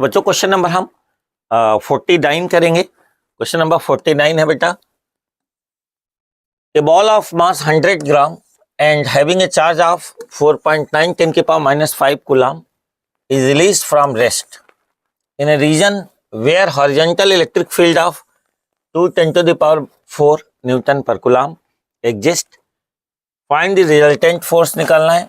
तो बच्चों question number हम 49 करेंगे। क्वेश्चन नंबर 49 है बेटा, a ball of mass 100 gram and having a charge of 4.9 10 की power -5 coulomb is released from rest in a region where horizontal electric field of 210 to the power 4 newton पर coulomb exist। Find the resultant force निकालना है।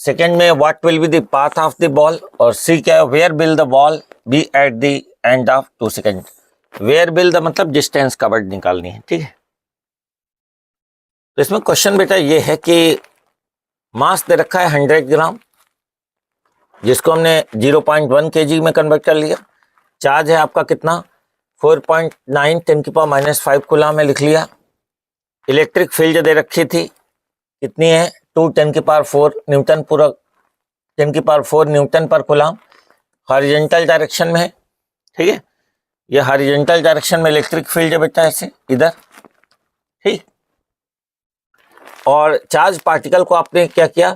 Second में what will be the path of the ball, और C क्या है, where will the ball be at the end of 2 second. Where will the मतलब distance covered निकालनी है, ठीक है। तो इसमें क्वेश्चन बेटा ये है कि मास दे रखा है 100 ग्राम, जिसको हमने 0.1 kg में कन्वर्ट कर लिया। चार्ज है आपका कितना, 4.9 10 की पावर -5 कूलम में लिख लिया। इलेक्ट्रिक फील्ड दे रखी थी, कितनी है, 2 10 की पावर 4 न्यूटन, पूरा 10 की पावर 4 न्यूटन पर कूलम। हॉरिजॉन्टल डायरेक्शन में है, ठीक है। ये हॉरिजॉन्टल डायरेक्शन में इलेक्ट्रिक फील्ड है बेटा, ऐसे इधर, ठीक। और चार्ज पार्टिकल को आपने क्या किया,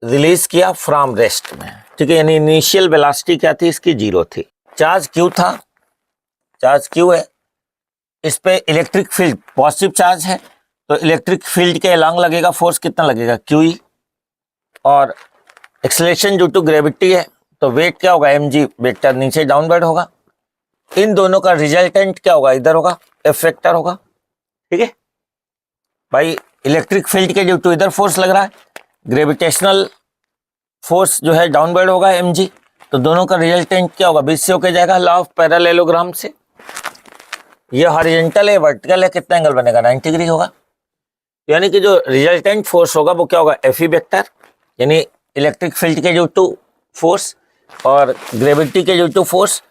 रिलीज किया फ्रॉम रेस्ट में, ठीक है। यानी इनिशियल वेलोसिटी क्या थी इसकी, 0 थी। चार्ज क्यू था, चार्ज क्यू है। इस पे इलेक्ट्रिक फील्ड पॉजिटिव चार्ज है, तो इलेक्ट्रिक फील्ड के अलॉन्ग लगेगा फोर्स कितना लगेगा, क्यू ई। और एक्सेलरेशन ड्यू टू ग्रेविटी है, तो वेट क्या होगा, एम जी वेक्टर, नीचे डाउनवर्ड होगा। इन दोनों का रिजल्टेंट क्या होगा, इधर होगा, एफ वेक्टर होगा, ठीक है भाई। इलेक्ट्रिक फील्ड के ड्यू टू इधर फोर्स लग रहा है, ग्रेविटेशनल फोर्स जो है डाउनवर्ड होगा एम जी, तो दोनों का रिजल्टेंट क्या होगा, बीच से होके जाएगा, लॉ ऑफ पैरेललोग्राम से। ये हॉरिजॉन्टल है, वर्टिकल है, कितना एंगल बनेगा, 90 डिग्री होगा। यानी कि जो रिजल्टेंट फोर्स होगा वो क्या होगा, एफ ई वेक्टर, यानी इलेक्ट्रिक फील्ड के ड्यू टू फोर्स और ग्रेविटी के ड्यू टू फोर्स।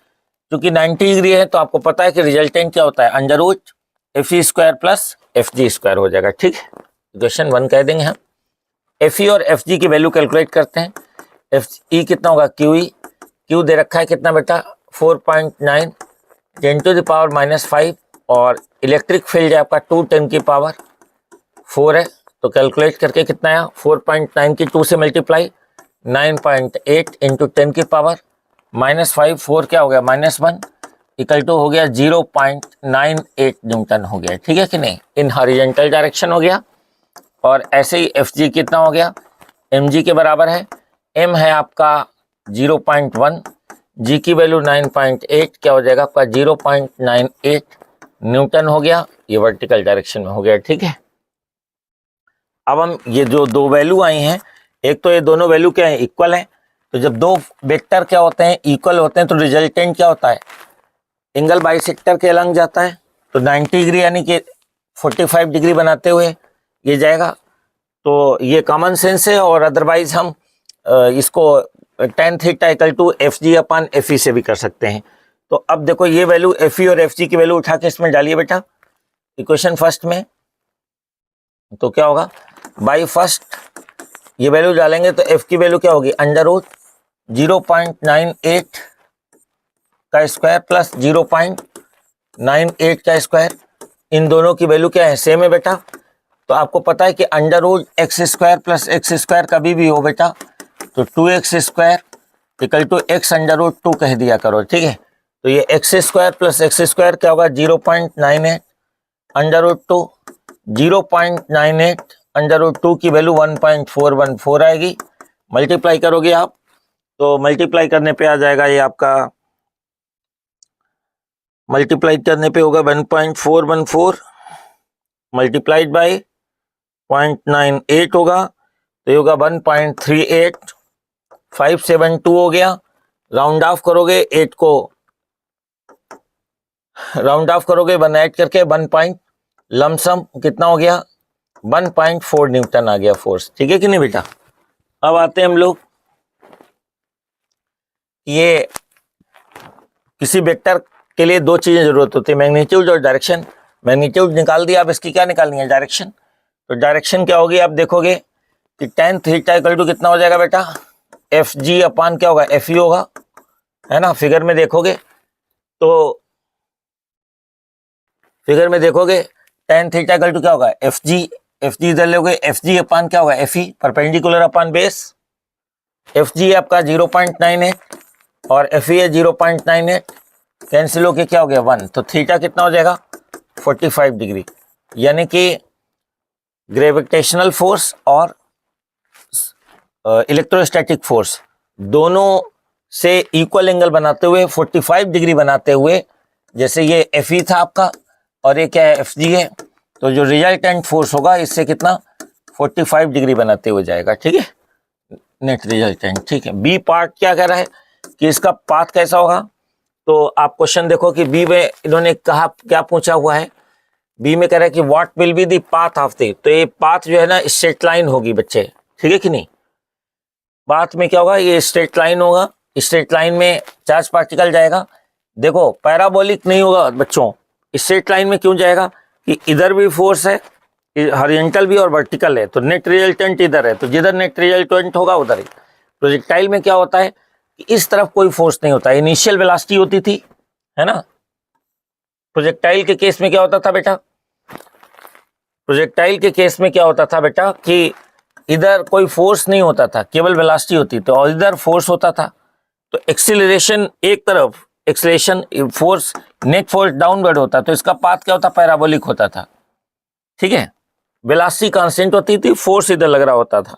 क्योंकि 90 डिग्री है तो आपको पता है कि रिजल्टेंट क्या होता है, under root F E square plus F G square हो जाएगा, ठीक है। क्वेश्चन 1 कह देंगे हम। एफ ई और एफ जी की वैल्यू कैलकुलेट करते हैं। एफ ई कितना होगा, क्यू ई, क्यू दे रखा है कितना बेटा, 4.9 10 टू द पावर -5, और इलेक्ट्रिक फील्ड है आपका 2 10 की पावर 4 है, तो कैलकुलेट करके कितना आया, 4.9 की 2 से मल्टीप्लाई, 9.8 इंटू 10 की पावर -5, 4 क्या हो गया, -1, इक्वल टू हो गया 0.98 न्यूटन हो गया, ठीक है कि नहीं। इन हॉरिजॉन्टल डायरेक्शन हो गया। और ऐसे ही एफ जी कितना हो गया, एम जी के बराबर है, एम है आपका 0.1, जी की वैल्यू 9.8, क्या हो जाएगा आपका 0.98 न्यूटन हो गया। ये वर्टिकल डायरेक्शन में हो गया, ठीक है। अब हम ये जो दो वैल्यू आई हैं, एक तो ये दोनों वैल्यू क्या है, इक्वल है। तो जब दो वेक्टर क्या होते हैं, इक्वल होते हैं, तो रिजल्टेंट क्या होता है, एंगल बाइसेक्टर के अलग जाता है। तो 90 डिग्री यानी कि 45 डिग्री बनाते हुए ये जाएगा। तो ये कॉमन सेंस है। और अदरवाइज हम इसको tan theta equal to F G upon F E से भी कर सकते हैं। तो अब देखो ये वैल्यू एफ ई और एफ जी की वैल्यू उठा के इसमें डालिए बेटा, इक्वेशन फर्स्ट में। तो क्या होगा, बाई फर्स्ट ये वैल्यू डालेंगे तो एफ की वैल्यू क्या होगी, अंडर रूट 0.98 का स्क्वायर प्लस 0.98 का स्क्वायर। इन दोनों की वैल्यू क्या है, सेम है बेटा। तो आपको पता है कि under root x square plus x square कभी भी हो बेटा, तो 2x square equal to x under root 2 कह दिया करो, ठीक है। तो ये x square plus x square क्या होगा, 0.98 अंडर रूट 2, 0.98 अंडर रूट 2 की वैल्यू 1.414 आएगी। मल्टीप्लाई करोगे आप, तो मल्टीप्लाई करने पे आ जाएगा ये आपका, मल्टीप्लाई करने पे होगा 1.414 मल्टीप्लाइड बाई 0.98 होगा, तो ये होगा 1.38572 हो गया। राउंड ऑफ करोगे 8 को, राउंड ऑफ करोगे 1 ऐड करके 1 पॉइंट, लमसम कितना हो गया, 1.4 न्यूटन आ गया फोर्स, ठीक है कि नहीं बेटा। अब आते हैं हम लोग, ये किसी वेक्टर के लिए दो चीजें जरूरत होती है, मैग्नीट्यूड और डायरेक्शन। मैग्नीट्यूड निकाल दिया, अब इसकी क्या निकालनी है, डायरेक्शन। तो डायरेक्शन क्या होगी, आप देखोगे कि tan थीटा इक्वल टू कितना हो जाएगा बेटा, एफ जी अपान क्या होगा, एफ ई होगा, है ना। फिगर में देखोगे तो, फिगर में देखोगे tan थीटा इक्वल टू क्या होगा, एफ जी इधर लोगे, एफ जी अपान क्या होगा, एफ ई परपेंडिकुलर अपान बेस, एफ जी है आपका 0.98 और एफ ई है 0.98, कैंसिल होके क्या हो गया 1, तो थीटा कितना हो जाएगा 45 डिग्री। यानी कि ग्रेविटेशनल फोर्स और इलेक्ट्रोस्टैटिक फोर्स दोनों से इक्वल एंगल बनाते हुए 45 डिग्री बनाते हुए, जैसे ये एफ ई था आपका और ये क्या है एफ जी है, तो जो रिजल्टेंट फोर्स होगा इससे कितना 45 डिग्री बनाते हुए जाएगा। ठीक है, नेट रिजल्टेंट। ठीक है, बी पार्ट क्या कह रहा है कि इसका पाथ कैसा होगा, तो आप क्वेश्चन देखो कि बी में इन्होंने कहा क्या पूछा हुआ है, बी में कह रहा है कि what will be the path of the, तो ये पाथ जो है ना स्ट्रेट लाइन होगी बच्चे, ठीक है कि नहीं। पाथ में क्या होगा, ये स्ट्रेट लाइन होगा, स्ट्रेट लाइन में चार्ज पार्टिकल जाएगा। देखो पैराबोलिक नहीं होगा बच्चों, स्ट्रेट लाइन में क्यों जाएगा कि इधर भी फोर्स है, हॉरिजॉन्टल भी और वर्टिकल है, तो नेट रिजल्टेंट इधर है, तो जिधर नेट रिजल्टेंट होगा उधर ही। प्रोजेक्टाइल में क्या होता है कि इस तरफ कोई फोर्स नहीं होता, इनिशियल वेलोसिटी होती थी, है ना। प्रोजेक्टाइल के केस में क्या होता था बेटा, प्रोजेक्टाइल के केस में क्या होता था बेटा कि इधर कोई फोर्स नहीं होता था, केवल वेलोसिटी होती, तो और इधर फोर्स होता था, तो एक्सीलरेशन एक तरफ, acceleration force, net force downward होता, तो इसका पाथ क्या होता, पैराबोलिक होता था। ठीक है, वेलोसिटी कांस्टेंट होती थी, फोर्स इधर लग रहा होता था।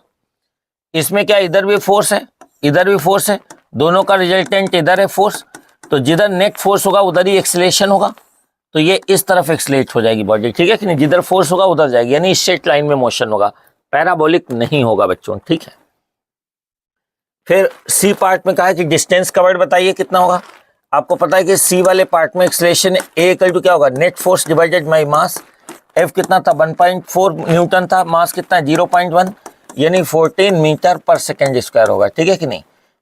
इसमें क्या इधर भी फोर्स है, इधर भी फोर्स है, दोनों का रिजल्टेंट इधर है फोर्स, तो जिधर नेट फोर्स होगा उधर ही एक्सीलरेशन होगा, तो ये इस तरफ एक्सीलरेट हो जाएगी बॉडी। ठीक है कि नहीं, जिधर फोर्स होगा उधर जाएगी, यानी स्ट्रेट लाइन में मोशन होगा, पैराबोलिक नहीं होगा बच्चों। ठीक है, फिर सी पार्ट में कहा है कि डिस्टेंस कवर्ड बताइए कितना होगा। आपको पता है कि सी वाले पार्ट में एक्सीलरेशन ए इक्वल टू क्या होगा, net force divided by mass. F कितना था 1.4 न्यूटन था, मास कितना 0.1, यानी 14 मीटर पर सेकेंड स्क्वायर होगा। ठीक है कि नहीं,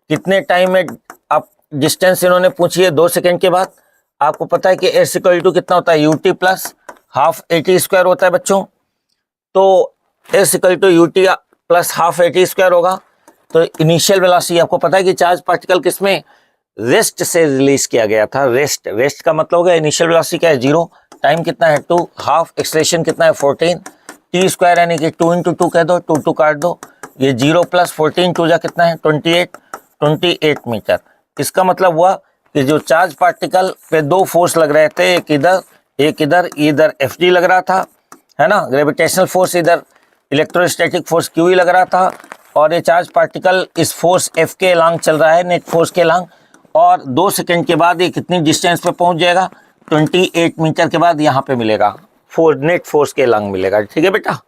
कितने टाइम में आप डिस्टेंस इन्होंने पूछी है 2 सेकेंड के बाद। आपको पता है कि एस इक्वल टू कितना होता है ut plus half at square होता है बच्चों, तो s equal to ut plus half at square होगा। तो इनिशियल वेलोसिटी आपको पता है कि चार्ज पार्टिकल किसमें, रेस्ट से रिलीज किया गया था, रेस्ट का मतलब हो गया इनिशियल वेलोसिटी क्या है 0, टाइम कितना है 2, हाफ एक्सेलरेशन कितना है 14, टी स्क्वायर यानी कि 2 × 2 कह दो, 2 2 काट दो, ये 0 + 14 2 जा कितना है 28 मीटर। इसका मतलब हुआ कि जो चार्ज पार्टिकल पे 2 फोर्स लग रहे थे, एक इधर इधर एफ जी लग रहा था, है ना, ग्रेविटेशनल फोर्स इधर, इलेक्ट्रोस्टैटिक फोर्स क्यू लग रहा था, और ये चार्ज पार्टिकल इस फोर्स एफ के लॉन्ग चल रहा है, नेट फोर्स के लॉन्ग, और 2 सेकंड के बाद ये कितनी डिस्टेंस पे पहुंच जाएगा, 28 मीटर के बाद यहाँ पे मिलेगा फोर्स, नेट फोर्स के लॉन्ग मिलेगा। ठीक है बेटा,